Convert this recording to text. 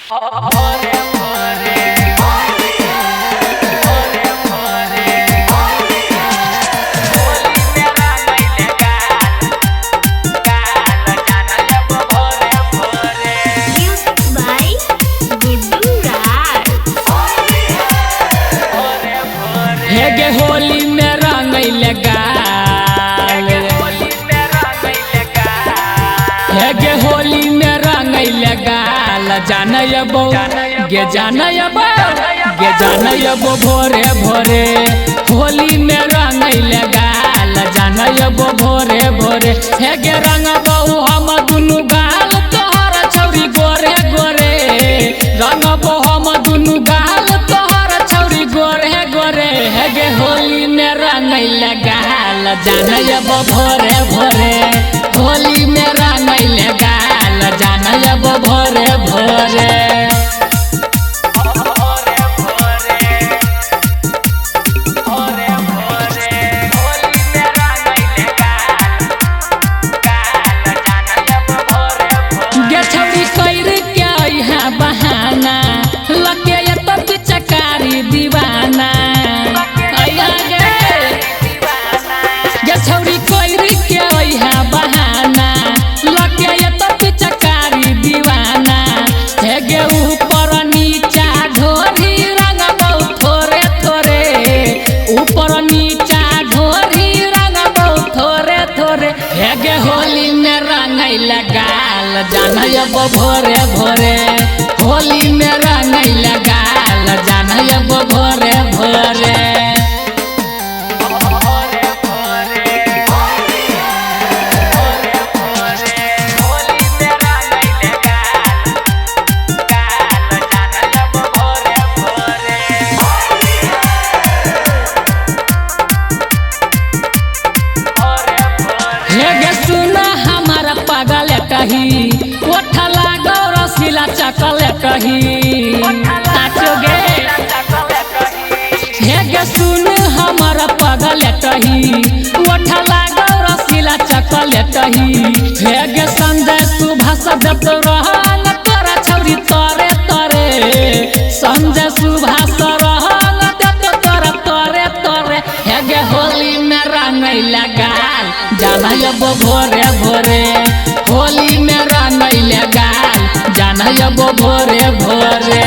हेगे होली में रंगैले गाल, हेगे होली में रंगैले गाल, जानयबो गे जानयबो गे जानयबो भोरे भोरे होली में रंगैले गाल, जानयबो भोरे भोरे हेगे रंगबो हम दुनु गाल तोहर छौरी गोरे गोरे, रंगबो हम दुनु गाल तोहर छौरी गोरे गोरे हेगे होली में रंगैले गाल, जानयबो भोरे भोरे होली में रंगैले गाल, जानयबो भोरे भोरे। गे छौरी कैर के यहाँ बहाना लगे तो पिचकारी दीवाना, गे छौरी कैर के यहाँ बहाना लगे तो पिचकारी दीवाना, हेगे ऊपर नीचा ढोरी रंगबो थोरे थोरे, ऊपर नीचा ढोरी रंगबो थोरे थोरे हेगे होली में रंगैले गाल, जानयबो भोरे भोरे होली में रंगैले गाल, जानयबो भोरे भोरे। हेगे सुना हमारा पागल कही ओठला गौरसिला चकल कही नाचोगे, हेगे सुन हमारा पागल कही ओठला गौरसिला चकल कही, हेगे संजय सुभाष देत रहंग तोरा छौरी तोरे तोरे, संजय सुभाष रहंग देत तोरा तोरे तोरे हेगे होली में रंगैले गाल, जानयबो भोरे भोरे होली में रंगैले गाल, जानयबो भोरे भोरे।